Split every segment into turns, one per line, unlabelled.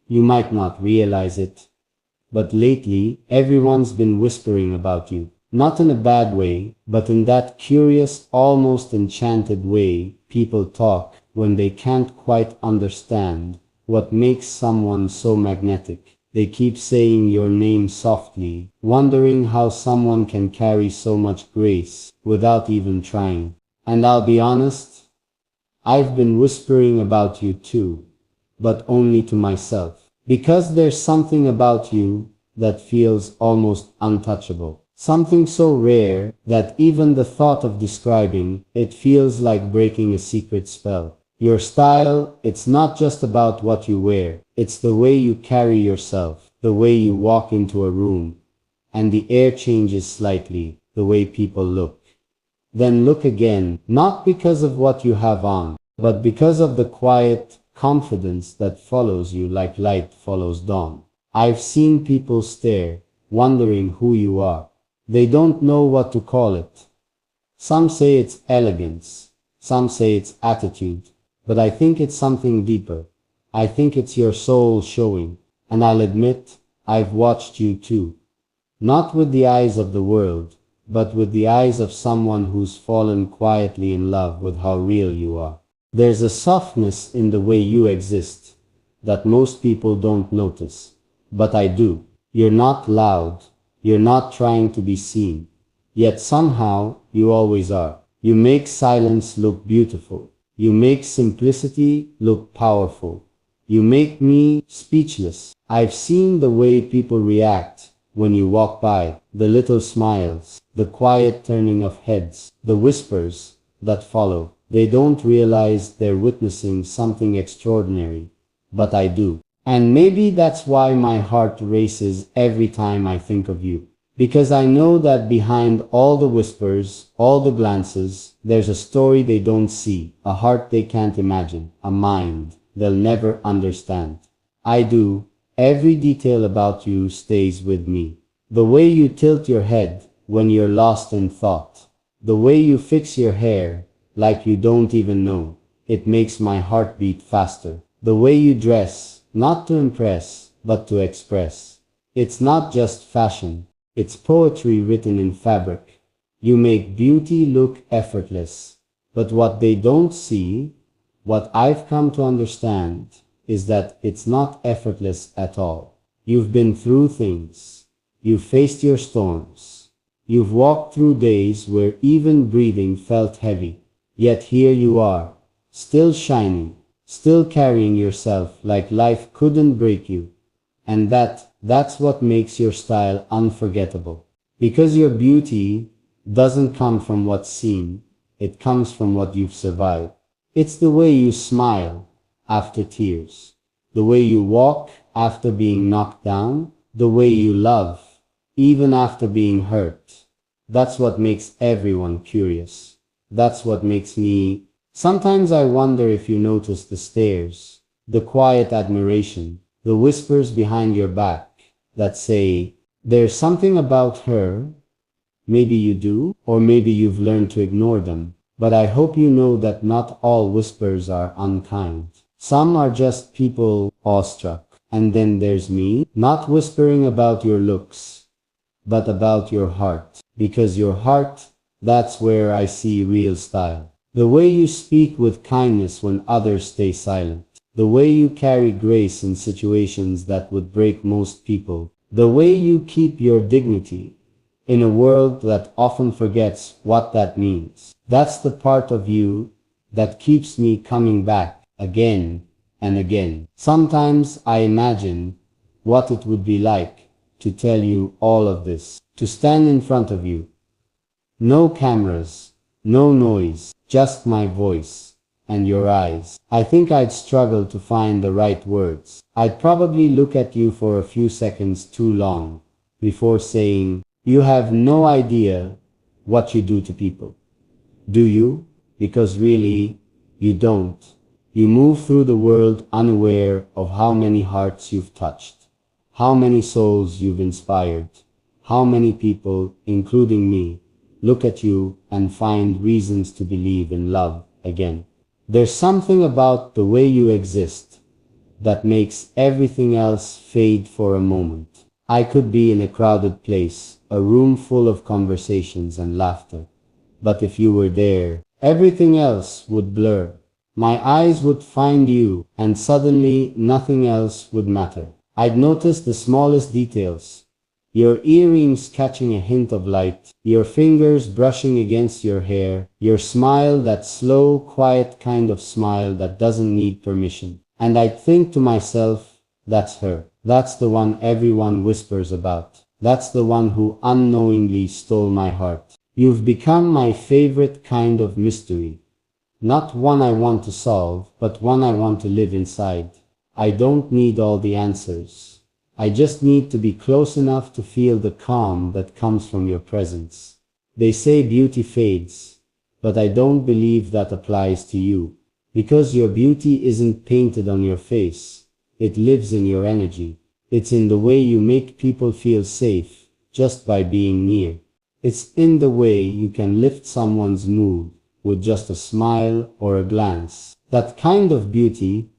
You might not realize it, but lately, everyone's been whispering about you. Not in a bad way, but in that curious, almost enchanted way people talk when they can't quite understand what makes someone so magnetic. They keep saying your name softly, wondering how someone can carry so much grace without even trying. And I'll be honest, I've been whispering about you too, but only to myself. Because there's something about you that feels almost untouchable. Something so rare that even the thought of describing it feels like breaking a secret spell. Your style, it's not just about what you wear. It's the way you carry yourself, the way you walk into a room, and the air changes slightly, the way people look. Then look again, not because of what you have on, but because of the quiet confidence that follows you like light follows dawn. I've seen people stare, wondering who you are. They don't know what to call it. Some say it's elegance, some say it's attitude, but I think it's something deeper. I think it's your soul showing, and I'll admit, I've watched you too. Not with the eyes of the world, but with the eyes of someone who's fallen quietly in love with how real you are. There's a softness in the way you exist that most people don't notice, but I do. You're not loud. You're not trying to be seen, yet somehow you always are. You make silence look beautiful. You make simplicity look powerful. You make me speechless. I've seen the way people react when you walk by, the little smiles, the quiet turning of heads, the whispers that follow. They don't realize they're witnessing something extraordinary, but I do. And maybe that's why my heart races every time I think of you. Because I know that behind all the whispers, all the glances, there's a story they don't see, a heart they can't imagine, a mind they'll never understand. I do. Every detail about you stays with me. The way you tilt your head when you're lost in thought. The way you fix your hair like you don't even know. It makes my heart beat faster. The way you dress, not to impress, but to express. It's not just fashion, it's poetry written in fabric. You make beauty look effortless. But what they don't see, what I've come to understand, is that it's not effortless at all. You've been through things. You've faced your storms. You've walked through days where even breathing felt heavy. Yet here you are, still shining. Still carrying yourself like life couldn't break you. And that's what makes your style unforgettable. Because your beauty doesn't come from what's seen, it comes from what you've survived. It's the way you smile after tears, the way you walk after being knocked down, the way you love even after being hurt. That's what makes everyone curious. That's what makes me. Sometimes I wonder if you notice the stares, the quiet admiration, the whispers behind your back that say, there's something about her. Maybe you do, or maybe you've learned to ignore them. But I hope you know that not all whispers are unkind. Some are just people awestruck. And then there's me, not whispering about your looks, but about your heart. Because your heart, that's where I see real style. The way you speak with kindness when others stay silent. The way you carry grace in situations that would break most people. The way you keep your dignity in a world that often forgets what that means. That's the part of you that keeps me coming back again and again. Sometimes I imagine what it would be like to tell you all of this. To stand in front of you. No cameras, no noise. Just my voice and your eyes. I think I'd struggle to find the right words. I'd probably look at you for a few seconds too long before saying, you have no idea what you do to people. Do you? Because really, you don't. You move through the world unaware of how many hearts you've touched, how many souls you've inspired, how many people, including me, look at you and find reasons to believe in love again. There's something about the way you exist that makes everything else fade for a moment. I could be in a crowded place, a room full of conversations and laughter. But if you were there, everything else would blur. My eyes would find you, and suddenly nothing else would matter. I'd notice the smallest details. Your earrings catching a hint of light, your fingers brushing against your hair, your smile, that slow, quiet kind of smile that doesn't need permission. And I'd think to myself, that's her. That's the one everyone whispers about. That's the one who unknowingly stole my heart. You've become my favorite kind of mystery. Not one I want to solve, but one I want to live inside. I don't need all the answers. I just need to be close enough to feel the calm that comes from your presence. They say beauty fades, but I don't believe that applies to you. Because your beauty isn't painted on your face. It lives in your energy. It's in the way you make people feel safe, just by being near. It's in the way you can lift someone's mood with just a smile or a glance. That kind of beauty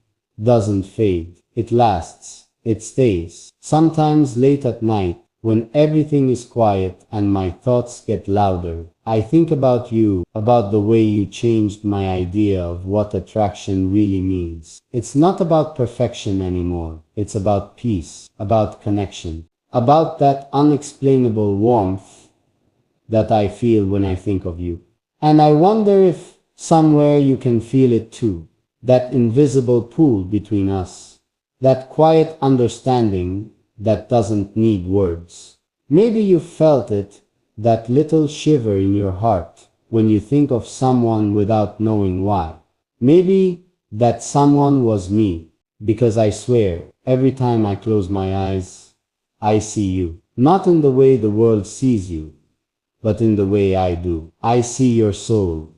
doesn't fade. It lasts. It stays. Sometimes late at night, when everything is quiet and my thoughts get louder, I think about you, about the way you changed my idea of what attraction really means. It's not about perfection anymore. It's about peace, about connection, about that unexplainable warmth that I feel when I think of you. And I wonder if somewhere you can feel it too. That invisible pull between us. That quiet understanding that doesn't need words. Maybe you felt it, that little shiver in your heart, when you think of someone without knowing why. Maybe that someone was me, because I swear, every time I close my eyes, I see you. Not in the way the world sees you, but in the way I do. I see your soul.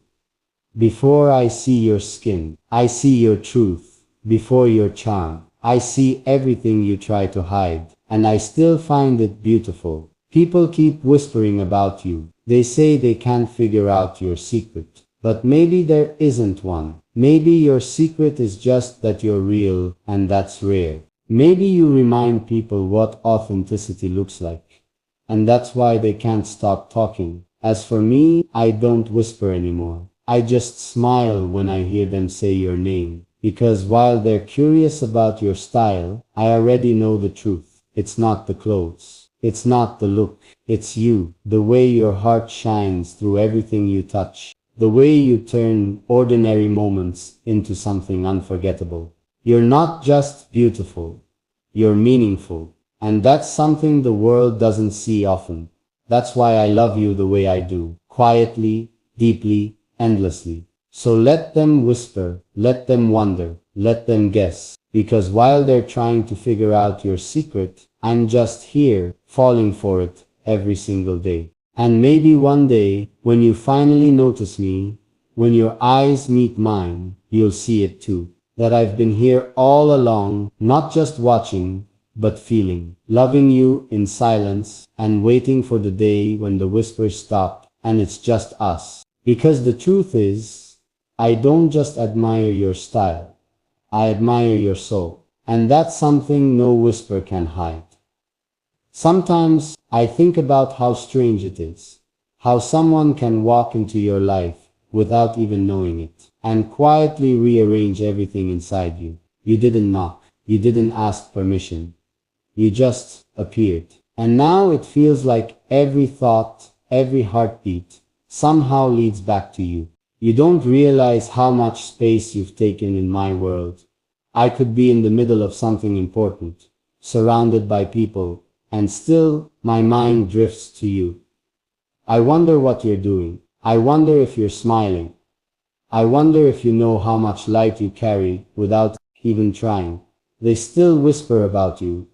Before I see your skin, I see your truth. Before your charm, I see everything you try to hide, and I still find it beautiful. People keep whispering about you. They say they can't figure out your secret. But maybe there isn't one. Maybe your secret is just that you're real, and that's rare. Maybe you remind people what authenticity looks like, and that's why they can't stop talking. As for me, I don't whisper anymore. I just smile when I hear them say your name. Because while they're curious about your style, I already know the truth. It's not the clothes. It's not the look. It's you. The way your heart shines through everything you touch. The way you turn ordinary moments into something unforgettable. You're not just beautiful. You're meaningful. And that's something the world doesn't see often. That's why I love you the way I do. Quietly, deeply, endlessly. So let them whisper, let them wonder, let them guess. Because while they're trying to figure out your secret, I'm just here, falling for it, every single day. And maybe one day, when you finally notice me, when your eyes meet mine, you'll see it too. That I've been here all along, not just watching, but feeling. Loving you in silence, and waiting for the day when the whispers stop, and it's just us. Because the truth is, I don't just admire your style, I admire your soul. And that's something no whisper can hide. Sometimes I think about how strange it is, how someone can walk into your life without even knowing it, and quietly rearrange everything inside you. You didn't knock, you didn't ask permission, you just appeared. And now it feels like every thought, every heartbeat, somehow leads back to you. You don't realize how much space you've taken in my world. I could be in the middle of something important, surrounded by people, and still my mind drifts to you. I wonder what you're doing. I wonder if you're smiling. I wonder if you know how much light you carry without even trying. They still whisper about you.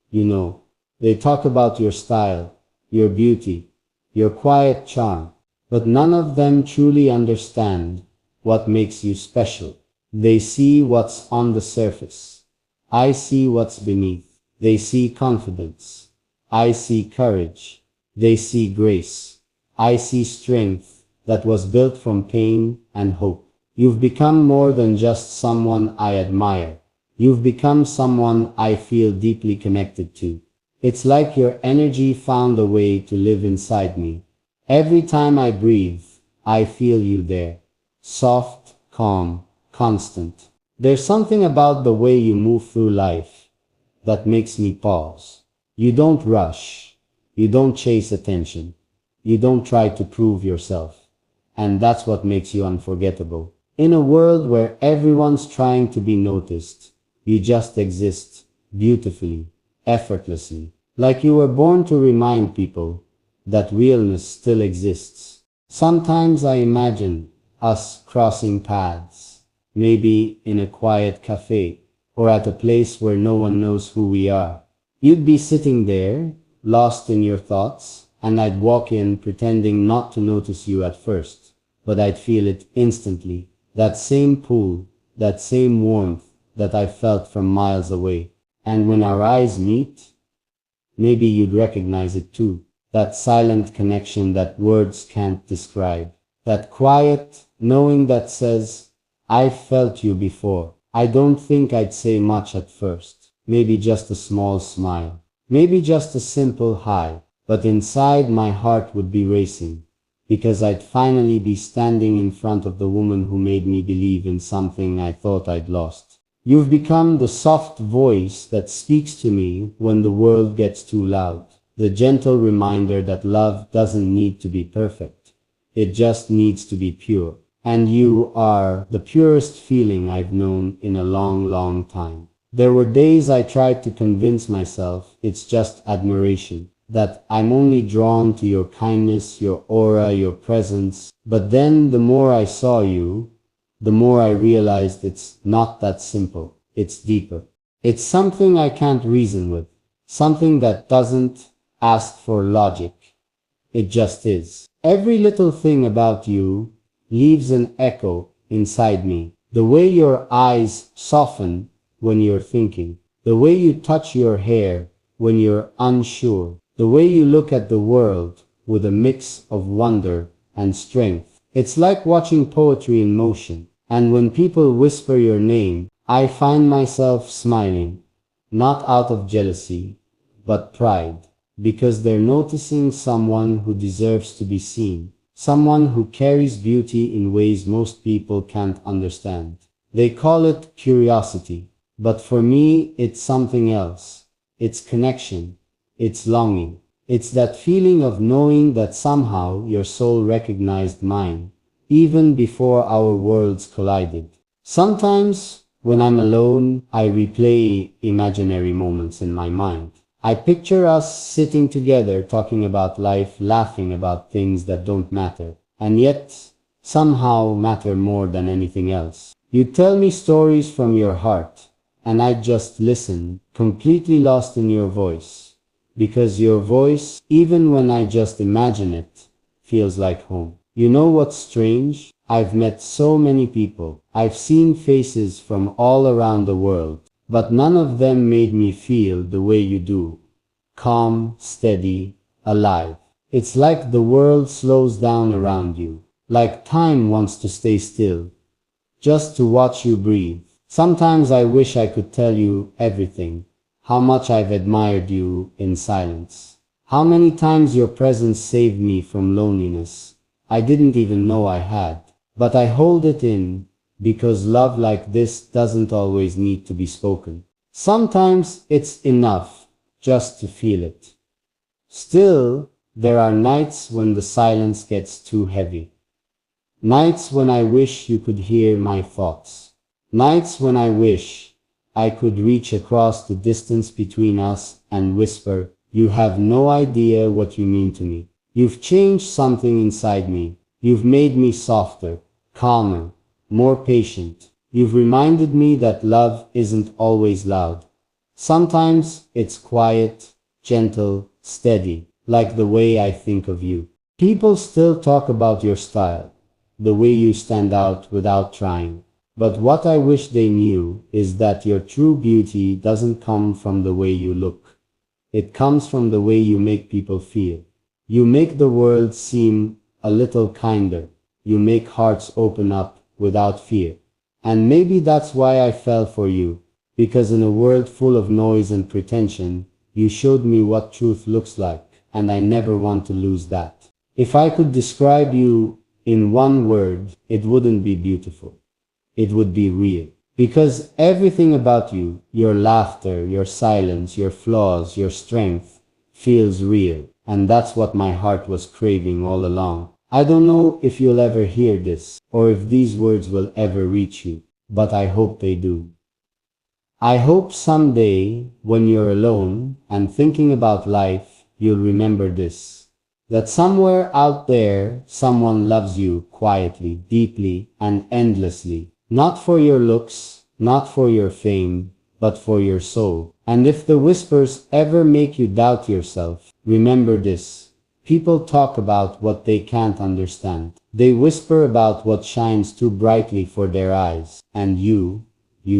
You know, they talk about your style, your beauty, your quiet charm. But none of them truly understand what makes you special. They see what's on the surface. I see what's beneath. They see confidence. I see courage. They see grace. I see strength that was built from pain and hope. You've become more than just someone I admire. You've become someone I feel deeply connected to. It's like your energy found a way to live inside me. Every time I breathe, I feel you there. Soft, calm, constant. There's something about the way you move through life that makes me pause. You don't rush. You don't chase attention. You don't try to prove yourself. And that's what makes you unforgettable. In a world where everyone's trying to be noticed, you just exist, beautifully, effortlessly, like you were born to remind people that realness still exists. Sometimes I imagine us crossing paths, maybe in a quiet cafe, or at a place where no one knows who we are. You'd be sitting there, lost in your thoughts, and I'd walk in pretending not to notice you at first, but I'd feel it instantly. That same pull, that same warmth that I felt from miles away. And when our eyes meet, maybe you'd recognize it too. That silent connection that words can't describe. That quiet knowing that says, I've felt you before. I don't think I'd say much at first. Maybe just a small smile. Maybe just a simple hi. But inside my heart would be racing. Because I'd finally be standing in front of the woman who made me believe in something I thought I'd lost. You've become the soft voice that speaks to me when the world gets too loud. The gentle reminder that love doesn't need to be perfect. It just needs to be pure. And you are the purest feeling I've known in a long, long time. There were days I tried to convince myself it's just admiration, that I'm only drawn to your kindness, your aura, your presence. But then the more I saw you, the more I realized it's not that simple. It's deeper. It's something I can't reason with. Something that doesn't ask for logic. It just is. Every little thing about you leaves an echo inside me. The way your eyes soften when you're thinking. The way you touch your hair when you're unsure. The way you look at the world with a mix of wonder and strength. It's like watching poetry in motion. And when people whisper your name, I find myself smiling, not out of jealousy, but pride, because they're noticing someone who deserves to be seen, someone who carries beauty in ways most people can't understand. They call it curiosity, but for me, it's something else. It's connection. It's longing. It's that feeling of knowing that somehow your soul recognized mine, even before our worlds collided. Sometimes, when I'm alone, I replay imaginary moments in my mind. I picture us sitting together talking about life, laughing about things that don't matter, and yet somehow matter more than anything else. You tell me stories from your heart, and I just listen, completely lost in your voice. Because your voice, even when I just imagine it, feels like home. You know what's strange? I've met so many people. I've seen faces from all around the world, but none of them made me feel the way you do. Calm, steady, alive. It's like the world slows down around you. Like time wants to stay still, just to watch you breathe. Sometimes I wish I could tell you everything. How much I've admired you in silence. How many times your presence saved me from loneliness I didn't even know I had. But I hold it in, because love like this doesn't always need to be spoken. Sometimes it's enough just to feel it. Still, there are nights when the silence gets too heavy. Nights when I wish you could hear my thoughts. Nights when I wish I could reach across the distance between us and whisper, you have no idea what you mean to me. You've changed something inside me. You've made me softer, calmer, more patient. You've reminded me that love isn't always loud. Sometimes it's quiet, gentle, steady, like the way I think of you. People still talk about your style, the way you stand out without trying. But what I wish they knew is that your true beauty doesn't come from the way you look. It comes from the way you make people feel. You make the world seem a little kinder. You make hearts open up without fear. And maybe that's why I fell for you. because in a world full of noise and pretension, you showed me what truth looks like, and I never want to lose that. If I could describe you in one word, it wouldn't be beautiful. It would be real. Because everything about you, your laughter, your silence, your flaws, your strength, feels real. And that's what my heart was craving all along. I don't know if you'll ever hear this, or if these words will ever reach you, but I hope they do. I hope someday, when you're alone and thinking about life, you'll remember this. That somewhere out there, someone loves you quietly, deeply, and endlessly. Not for your looks, not for your fame, but for your soul. And if the whispers ever make you doubt yourself, remember this. People talk about what they can't understand. They whisper about what shines too brightly for their eyes. And you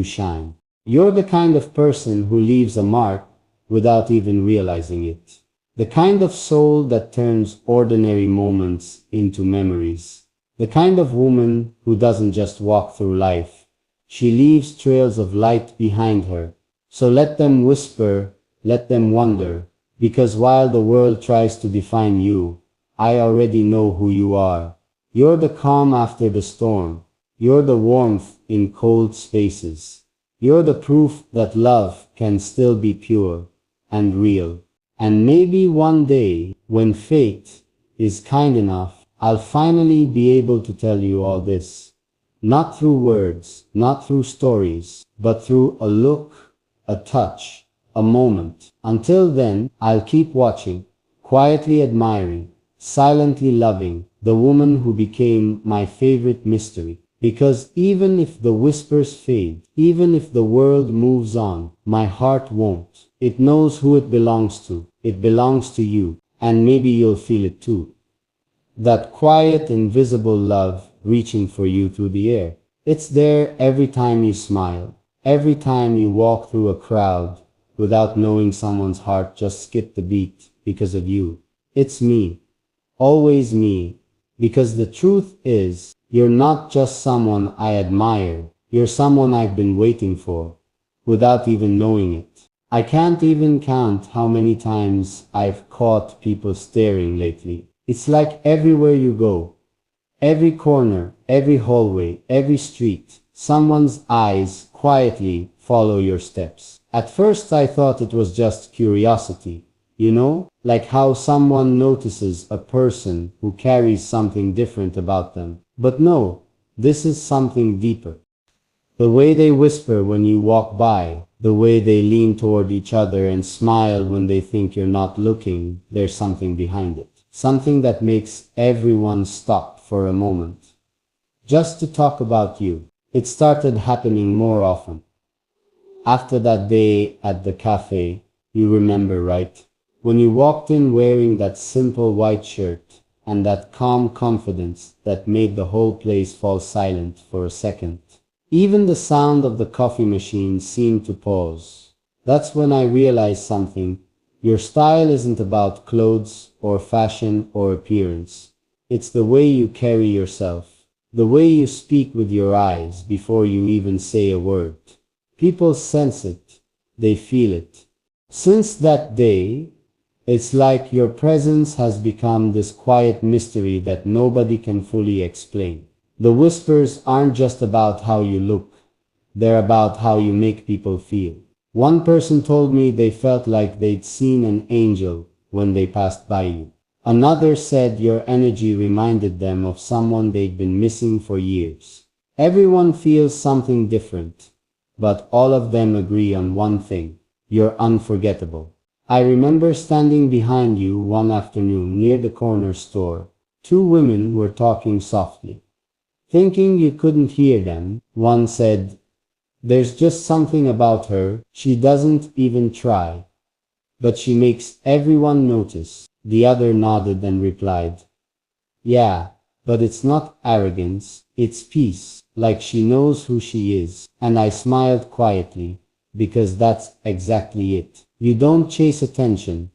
shine. You're the kind of person who leaves a mark without even realizing it. The kind of soul that turns ordinary moments into memories. The kind of woman who doesn't just walk through life. She leaves trails of light behind her. So let them whisper, let them wonder, because while the world tries to define you, I already know who you are. You're the calm after the storm. You're the warmth in cold spaces. You're the proof that love can still be pure and real. And maybe one day, when fate is kind enough, I'll finally be able to tell you all this. Not through words, not through stories, but through a look, a touch, a moment. Until then, I'll keep watching, quietly admiring, silently loving the woman who became my favorite mystery. Because even if the whispers fade, even if the world moves on, my heart won't. It knows who it belongs to. It belongs to you. And maybe you'll feel it too. That quiet, invisible love reaching for you through the air. It's there every time you smile. Every time you walk through a crowd without knowing someone's heart just skipped a beat because of you. It's me. Always me. Because the truth is, you're not just someone I admire, you're someone I've been waiting for, without even knowing it. I can't even count how many times I've caught people staring lately. It's like everywhere you go, every corner, every hallway, every street, someone's eyes quietly follow your steps. At first I thought it was just curiosity. You know, like how someone notices a person who carries something different about them. But no, this is something deeper. The way they whisper when you walk by, the way they lean toward each other and smile when they think you're not looking, there's something behind it. Something that makes everyone stop for a moment. Just to talk about you. It started happening more often. After that day at the cafe, you remember, right? When you walked in wearing that simple white shirt and that calm confidence that made the whole place fall silent for a second. Even the sound of the coffee machine seemed to pause. That's when I realized something. Your style isn't about clothes or fashion or appearance. It's the way you carry yourself. The way you speak with your eyes before you even say a word. People sense it. They feel it. Since that day, it's like your presence has become this quiet mystery that nobody can fully explain. The whispers aren't just about how you look. They're about how you make people feel. One person told me they felt like they'd seen an angel when they passed by you. Another said your energy reminded them of someone they'd been missing for years. Everyone feels something different, but all of them agree on one thing. You're unforgettable. I remember standing behind you one afternoon near the corner store. Two women were talking softly. Thinking you couldn't hear them, one said, "There's just something about her, she doesn't even try. But she makes everyone notice." The other nodded and replied, "Yeah, but it's not arrogance, it's peace, like she knows who she is." And I smiled quietly, because that's exactly it. You don't chase attention.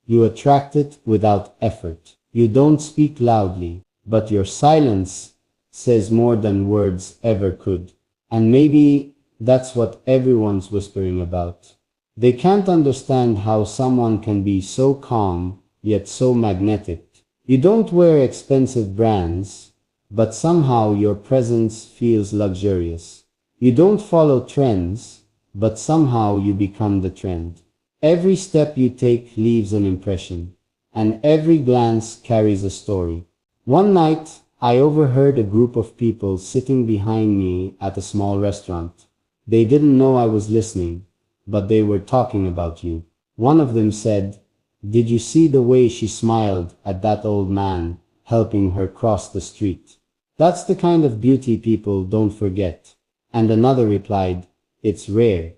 You attract it without effort. You don't speak loudly, but your silence says more than words ever could. And maybe That's what everyone's whispering about. They can't understand how someone can be so calm, yet so magnetic. You don't wear expensive brands, but somehow your presence feels luxurious. You don't follow trends, but somehow you become the trend. Every step you take leaves an impression, and every glance carries a story. One night, I overheard a group of people sitting behind me at a small restaurant. They didn't know I was listening, but they were talking about you. One of them said, "Did you see the way she smiled at that old man helping her cross the street? That's the kind of beauty people don't forget." And another replied, "It's rare.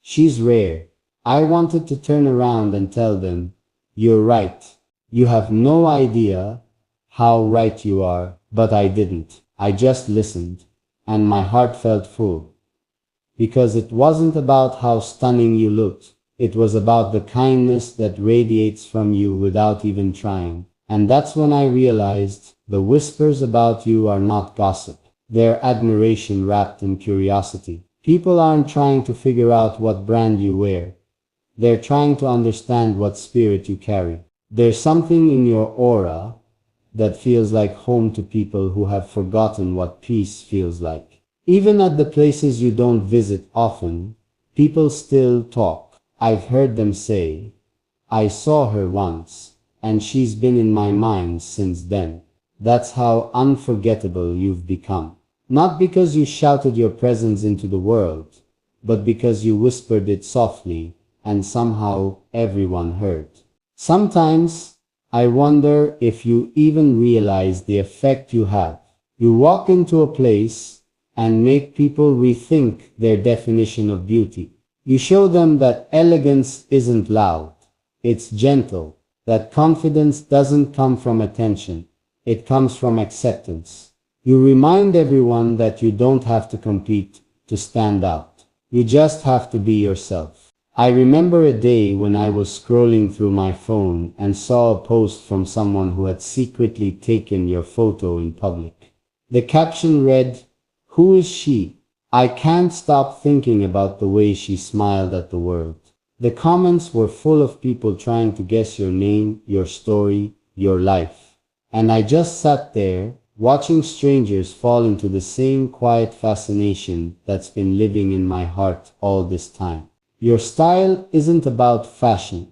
She's rare." I wanted to turn around and tell them, "You're right. You have no idea how right you are," but I didn't. I just listened, and my heart felt full. Because it wasn't about how stunning you looked. It was about the kindness that radiates from you without even trying. And that's when I realized the whispers about you are not gossip. They're admiration wrapped in curiosity. People aren't trying to figure out what brand you wear. They're trying to understand what spirit you carry. There's something in your aura that feels like home to people who have forgotten what peace feels like. Even at the places you don't visit often, people still talk. I've heard them say, "I saw her once, and she's been in my mind since then." That's how unforgettable you've become. Not because you shouted your presence into the world, but because you whispered it softly, and somehow everyone heard. Sometimes, I wonder if you even realize the effect you have. You walk into a place and make people rethink their definition of beauty. You show them that elegance isn't loud, it's gentle, that confidence doesn't come from attention, it comes from acceptance. You remind everyone that you don't have to compete to stand out. You just have to be yourself. I remember a day when I was scrolling through my phone and saw a post from someone who had secretly taken your photo in public. The caption read, "Who is she? I can't stop thinking about the way she smiled at the world." The comments were full of people trying to guess your name, your story, your life. And I just sat there, watching strangers fall into the same quiet fascination that's been living in my heart all this time. Your style isn't about fashion.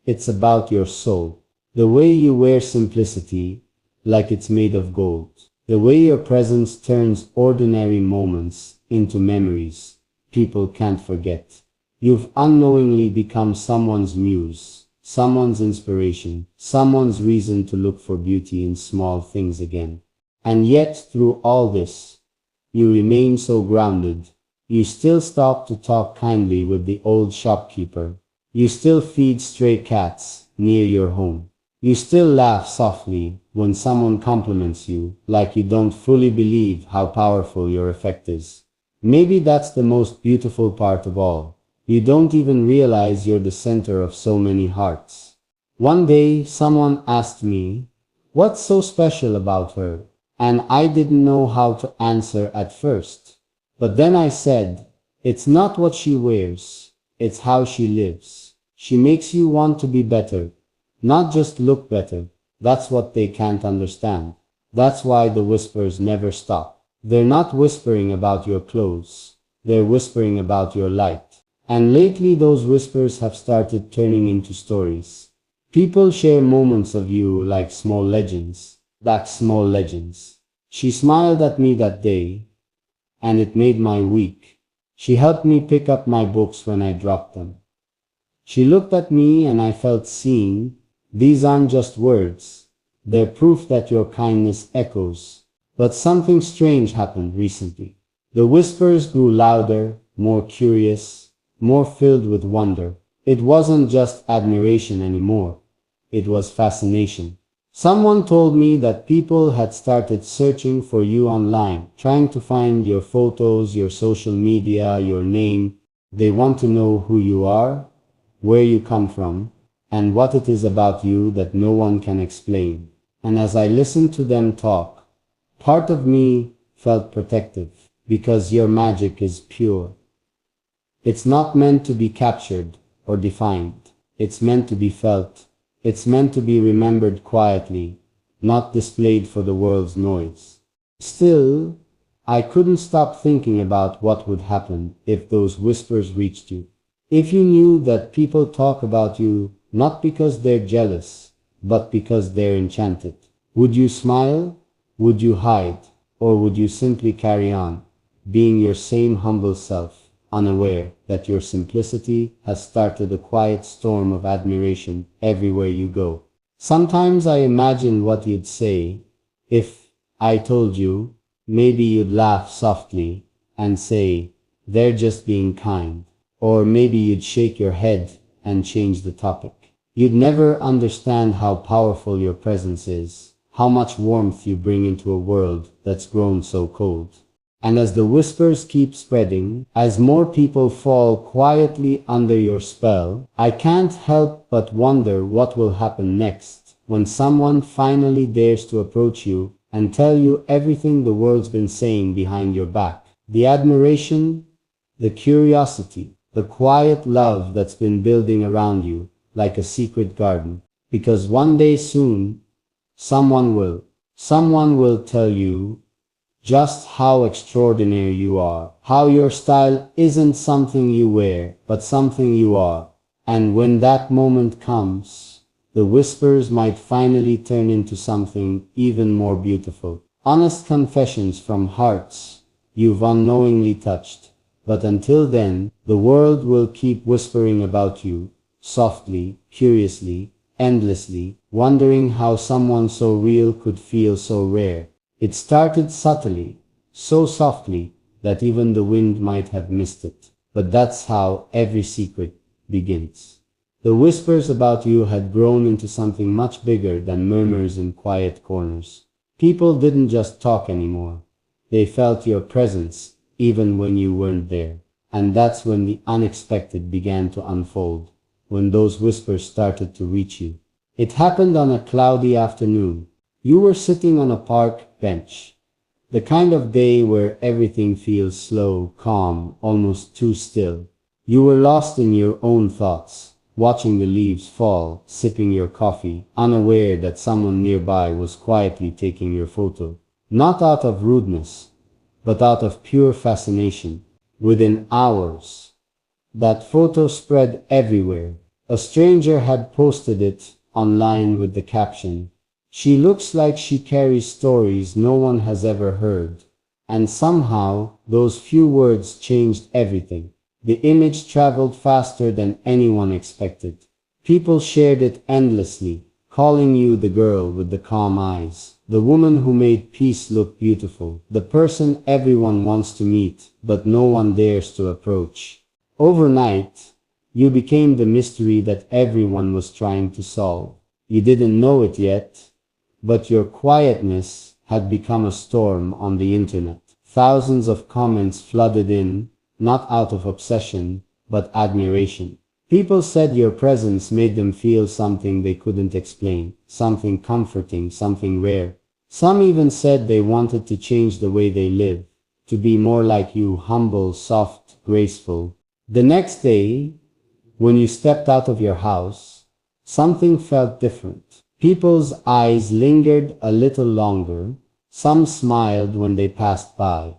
It's about your soul. The way you wear simplicity, like it's made of gold. The way your presence turns ordinary moments into memories people can't forget. You've unknowingly become someone's muse, someone's inspiration, someone's reason to look for beauty in small things again. And yet, through all this, you remain so grounded. You still stop to talk kindly with the old shopkeeper. You still feed stray cats near your home. You still laugh softly when someone compliments you, like you don't fully believe how powerful your effect is. Maybe that's the most beautiful part of all. You don't even realize you're the center of so many hearts. One day, someone asked me, "What's so special about her?" And I didn't know how to answer at first. But then I said, "It's not what she wears, it's how she lives. She makes you want to be better, not just look better." That's what they can't understand. That's why the whispers never stop. They're not whispering about your clothes. They're whispering about your light. And lately those whispers have started turning into stories. People share moments of you like small legends. Like small legends. "She smiled at me that day, and it made my week. She helped me pick up my books when I dropped them. She looked at me and I felt seen." These aren't just words. They're proof that your kindness echoes. But something strange happened recently. The whispers grew louder, more curious, more filled with wonder. It wasn't just admiration anymore. It was fascination. Someone told me that people had started searching for you online, trying to find your photos, your social media, your name. They want to know who you are, where you come from, and what it is about you that no one can explain. And as I listened to them talk, part of me felt protective, because your magic is pure. It's not meant to be captured or defined. It's meant to be felt. It's meant to be remembered quietly, not displayed for the world's noise. Still, I couldn't stop thinking about what would happen if those whispers reached you. If you knew that people talk about you not because they're jealous, but because they're enchanted. Would you smile? Would you hide? Or would you simply carry on, being your same humble self, unaware that your simplicity has started a quiet storm of admiration everywhere you go? Sometimes I imagine what you'd say if I told you. Maybe you'd laugh softly and say, they're just being kind. Or maybe you'd shake your head and change the topic. You'd never understand how powerful your presence is, how much warmth you bring into a world that's grown so cold. And as the whispers keep spreading, as more people fall quietly under your spell, I can't help but wonder what will happen next when someone finally dares to approach you and tell you everything the world's been saying behind your back. The admiration, the curiosity, the quiet love that's been building around you like a secret garden. Because one day soon, someone will tell you just how extraordinary you are, how your style isn't something you wear, but something you are. And when that moment comes, the whispers might finally turn into something even more beautiful. Honest confessions from hearts you've unknowingly touched. But until then, the world will keep whispering about you, softly, curiously, endlessly, wondering how someone so real could feel so rare. It started subtly, so softly, that even the wind might have missed it. But that's how every secret begins. The whispers about you had grown into something much bigger than murmurs in quiet corners. People didn't just talk anymore. They felt your presence, even when you weren't there. And that's when the unexpected began to unfold, when those whispers started to reach you. It happened on a cloudy afternoon. You were sitting on a park bench, the kind of day where everything feels slow, calm, almost too still. You were lost in your own thoughts, watching the leaves fall, sipping your coffee, unaware that someone nearby was quietly taking your photo. Not out of rudeness, but out of pure fascination. Within hours, that photo spread everywhere. A stranger had posted it online with the caption, "She looks like she carries stories no one has ever heard." And somehow, those few words changed everything. The image traveled faster than anyone expected. People shared it endlessly, calling you the girl with the calm eyes, the woman who made peace look beautiful, the person everyone wants to meet, but no one dares to approach. Overnight, you became the mystery that everyone was trying to solve. You didn't know it yet, but your quietness had become a storm on the internet. Thousands of comments flooded in, not out of obsession, but admiration. People said your presence made them feel something they couldn't explain, something comforting, something rare. Some even said they wanted to change the way they live, to be more like you, humble, soft, graceful. The next day, when you stepped out of your house, something felt different. People's eyes lingered a little longer. Some smiled when they passed by.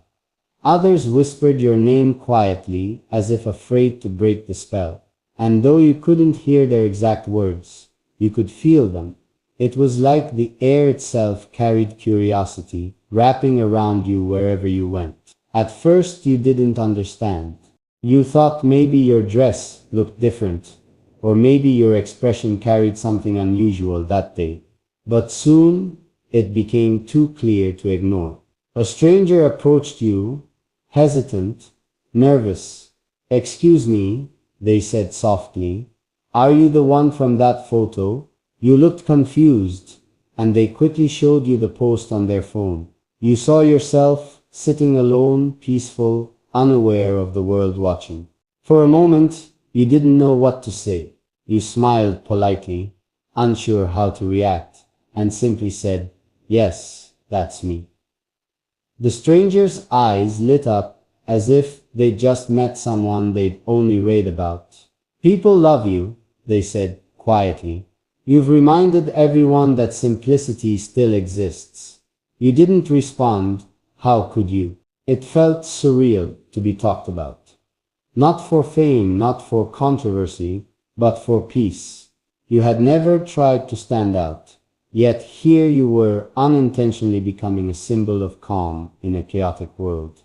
Others whispered your name quietly, as if afraid to break the spell. And though you couldn't hear their exact words, you could feel them. It was like the air itself carried curiosity, wrapping around you wherever you went. At first you didn't understand. You thought maybe your dress looked different, or maybe your expression carried something unusual that day. But soon, it became too clear to ignore. A stranger approached you, hesitant, nervous. "Excuse me," they said softly. "Are you the one from that photo?" You looked confused, and they quickly showed you the post on their phone. You saw yourself sitting alone, peaceful, unaware of the world watching. For a moment, you didn't know what to say. You smiled politely, unsure how to react, and simply said, "Yes, that's me." The stranger's eyes lit up, as if they'd just met someone they'd only read about. People love you, they said quietly. You've reminded everyone that simplicity still exists. You didn't respond. How could you? It felt surreal to be talked about. Not for fame, not for controversy, but for peace. You had never tried to stand out. Yet here you were, unintentionally becoming a symbol of calm in a chaotic world.